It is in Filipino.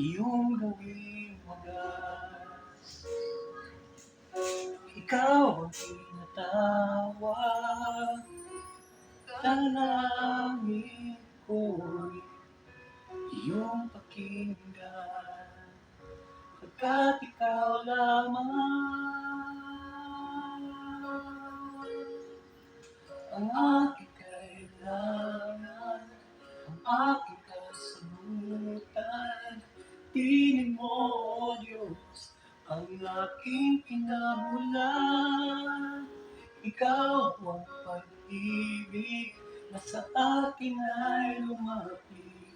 iyong gawing wagas. Ikaw ang tinatawag, dalangin ko'y iyong pakinggan, pagkat ikaw lamang ang aking kailangan, ang aking kasagutan. Tinig mo, O Diyos, ang aking pinagmulan. Ikaw ang pag-ibig na sa akin ay lumapit.